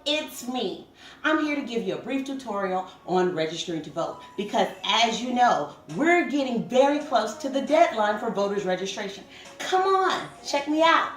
it's me. I'm here to give you a brief tutorial on registering to vote because, as you know, we're getting very close to the deadline for voters registration. Come on, check me out.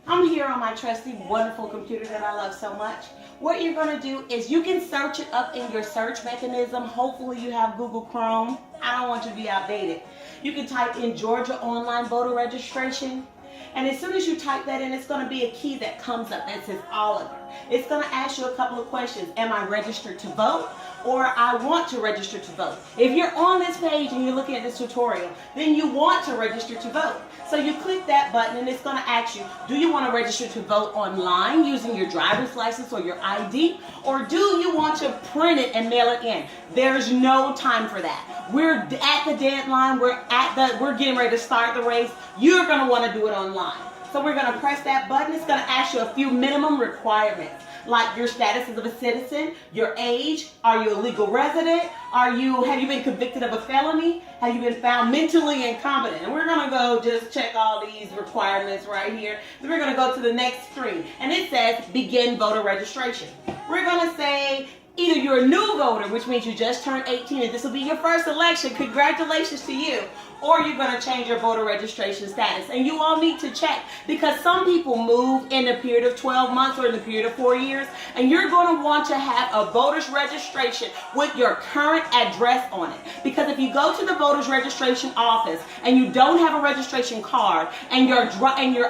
I'm here on my trusty, wonderful computer that I love so much. What you're going to do is you can search it up in your search mechanism. Hopefully you have Google Chrome. I don't want you to be outdated. You can type in Georgia Online Voter Registration. And as soon as you type that in, it's going to be a key that comes up that says Oliver. It's going to ask you a couple of questions. Am I registered to vote? Or I want to register to vote. If you're on this page and you're looking at this tutorial, then you want to register to vote. So you click that button and it's going to ask you, do you want to register to vote online using your driver's license or your ID? Or do you want to print it and mail it in? There's no time for that. We're at the deadline. We're getting ready to start the race. You're going to want to do it online. So we're going to press that button. It's going to ask you a few minimum requirements, like your status as a citizen, your age, are you a legal resident, have you been convicted of a felony, have you been found mentally incompetent? And we're going to go just check all these requirements right here. Then we're going to go to the next screen, and it says begin voter registration. We're going to say either you're a new voter, which means you just turned 18 and this will be your first election, congratulations to you, or you're going to change your voter registration status. And you all need to check because some people move in a period of 12 months or in the period of 4 years, and you're going to want to have a voter's registration with your current address on it. Because if you go to the voter's registration office and you don't have a registration card and your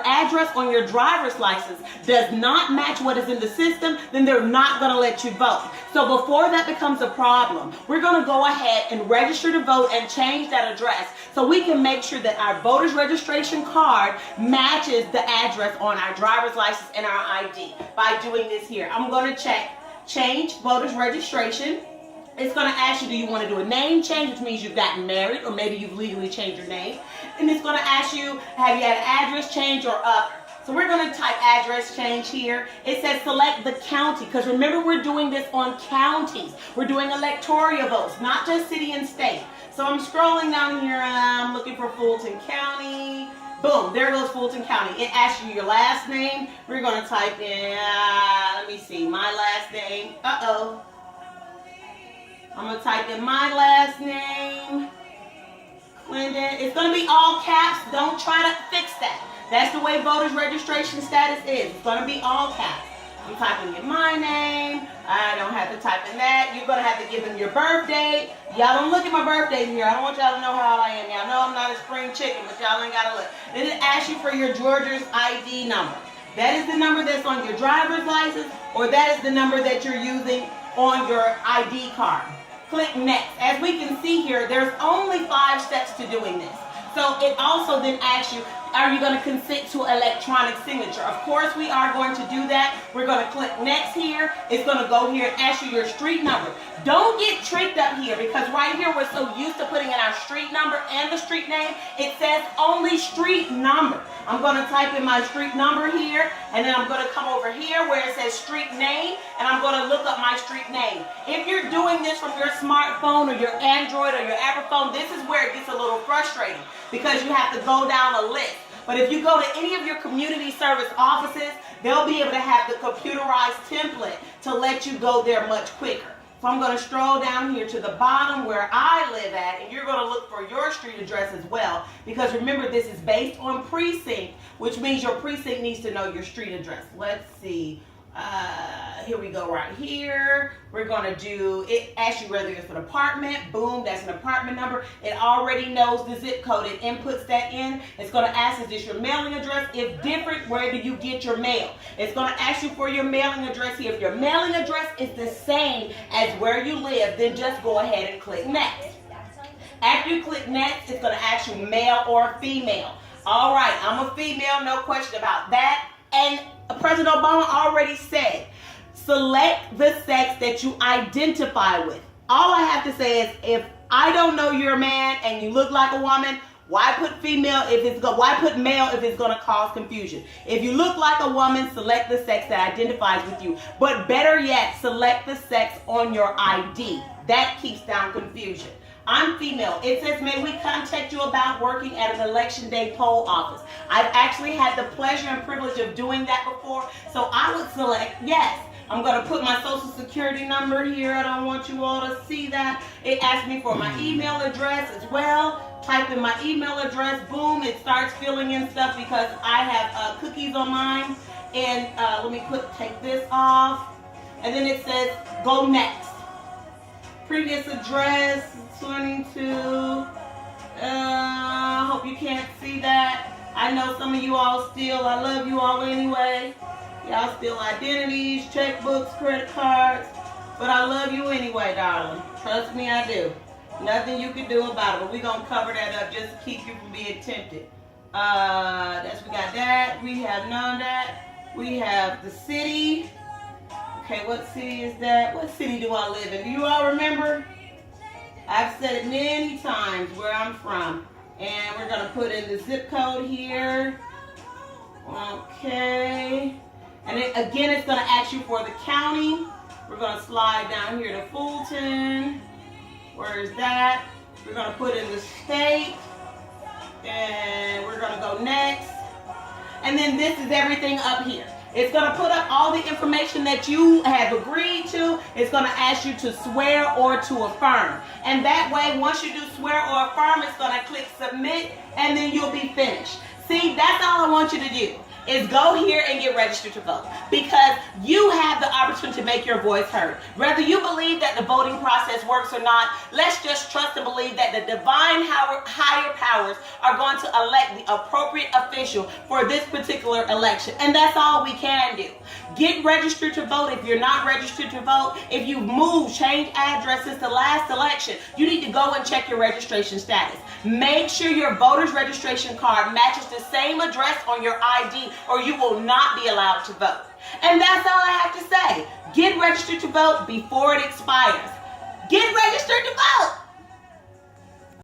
address on your driver's license does not match what is in the system, then they're not going to let you vote. So before that becomes a problem, we're going to go ahead and register to vote and change that address so we can make sure that our voter's registration card matches the address on our driver's license and our ID by doing this here. I'm going to check change voter's registration. It's going to ask you, do you want to do a name change, which means you've gotten married or maybe you've legally changed your name. And it's going to ask you, have you had an address change or other. So we're going to type address change here. It says select the county, because remember we're doing this on counties. We're doing electoral votes, not just city and state. So I'm scrolling down here and I'm looking for Fulton County. Boom, there goes Fulton County. It asks you your last name. We're going to type in, let me see, my last name. Uh-oh. I'm going to type in my last name. Clinton. It's going to be all caps. Don't try to fix that. That's the way voters registration status is. It's going to be all caps. I'm typing in my name. I don't have to type in that. You're going to have to give them your birth date. Y'all don't look at my birthday here. I don't want y'all to know how old I am. Y'all know I'm not a spring chicken, but y'all ain't got to look. Then it asks you for your Georgia's ID number. That is the number that's on your driver's license, or that is the number that you're using on your ID card. Click next. As we can see here, there's only 5 steps to doing this. So it also then asks you, are you going to consent to electronic signature? Of course we are going to do that. We're going to click next here. It's going to go here and ask you your street number. Don't get tricked up here because right here we're so used to putting in our street number and the street name. It says only street number. I'm going to type in my street number here, and then I'm going to come over here where it says street name, and I'm going to look up my street name. If you're doing this from your smartphone or your Android or your Apple phone, this is where it gets a little frustrating because you have to go down a list. But if you go to any of your community service offices, they'll be able to have the computerized template to let you go there much quicker. So I'm going to stroll down here to the bottom where I live at, and you're going to look for your street address as well, because remember this is based on precinct, which means your precinct needs to know your street address. Let's see. Here we go right here. We're going to do, it asks you whether it's an apartment. Boom, that's an apartment number. It already knows the zip code. It inputs that in. It's going to ask, is this your mailing address? If different, where do you get your mail? It's going to ask you for your mailing address here. If your mailing address is the same as where you live, then just go ahead and click next. After you click next, it's going to ask you male or female. All right, I'm a female, no question about that. And President Obama already said, select the sex that you identify with. All I have to say is, if I don't know you're a man and you look like a woman, why put female why put male if it's going to cause confusion? If you look like a woman, select the sex that identifies with you. But better yet, select the sex on your ID. That keeps down confusion. I'm female. It says, may we contact you about working at an election day poll office. I've actually had the pleasure and privilege of doing that before, so I would select yes. I'm going to put my social security number here. I don't want you all to see that. It asks me for my email address as well. Type in my email address. Boom, it starts filling in stuff because I have cookies on mine. And let me take this off. And then it says go next. Previous address 22. Hope you can't see that. I know some of you all still, I love you all anyway. Y'all steal identities, checkbooks, credit cards. But I love you anyway, darling. Trust me, I do. Nothing you can do about it. But we're going to cover that up just to keep you from being tempted. We got that. We have none of that. We have the city. Okay, what city is that? What city do I live in? Do you all remember? I've said it many times where I'm from. And we're going to put in the zip code here. Okay. And then, again, it's going to ask you for the county. We're going to slide down here to Fulton. Where is that? We're going to put in the state. And we're going to go next. And then this is everything up here. It's going to put up all the information that you have agreed to. It's going to ask you to swear or to affirm. And that way, once you do swear or affirm, it's going to click submit, and then you'll be finished. See, that's all I want you to do. Is go here and get registered to vote, because you have the opportunity to make your voice heard. Whether you believe that the voting process works or not, let's just trust and believe that the divine higher powers are going to elect the appropriate official for this particular election. And that's all we can do. Get registered to vote if you're not registered to vote. If you've moved, changed addresses to last election, you need to go and check your registration status. Make sure your voter's registration card matches the same address on your ID, or you will not be allowed to vote. And that's all I have to say. Get registered to vote before it expires. Get registered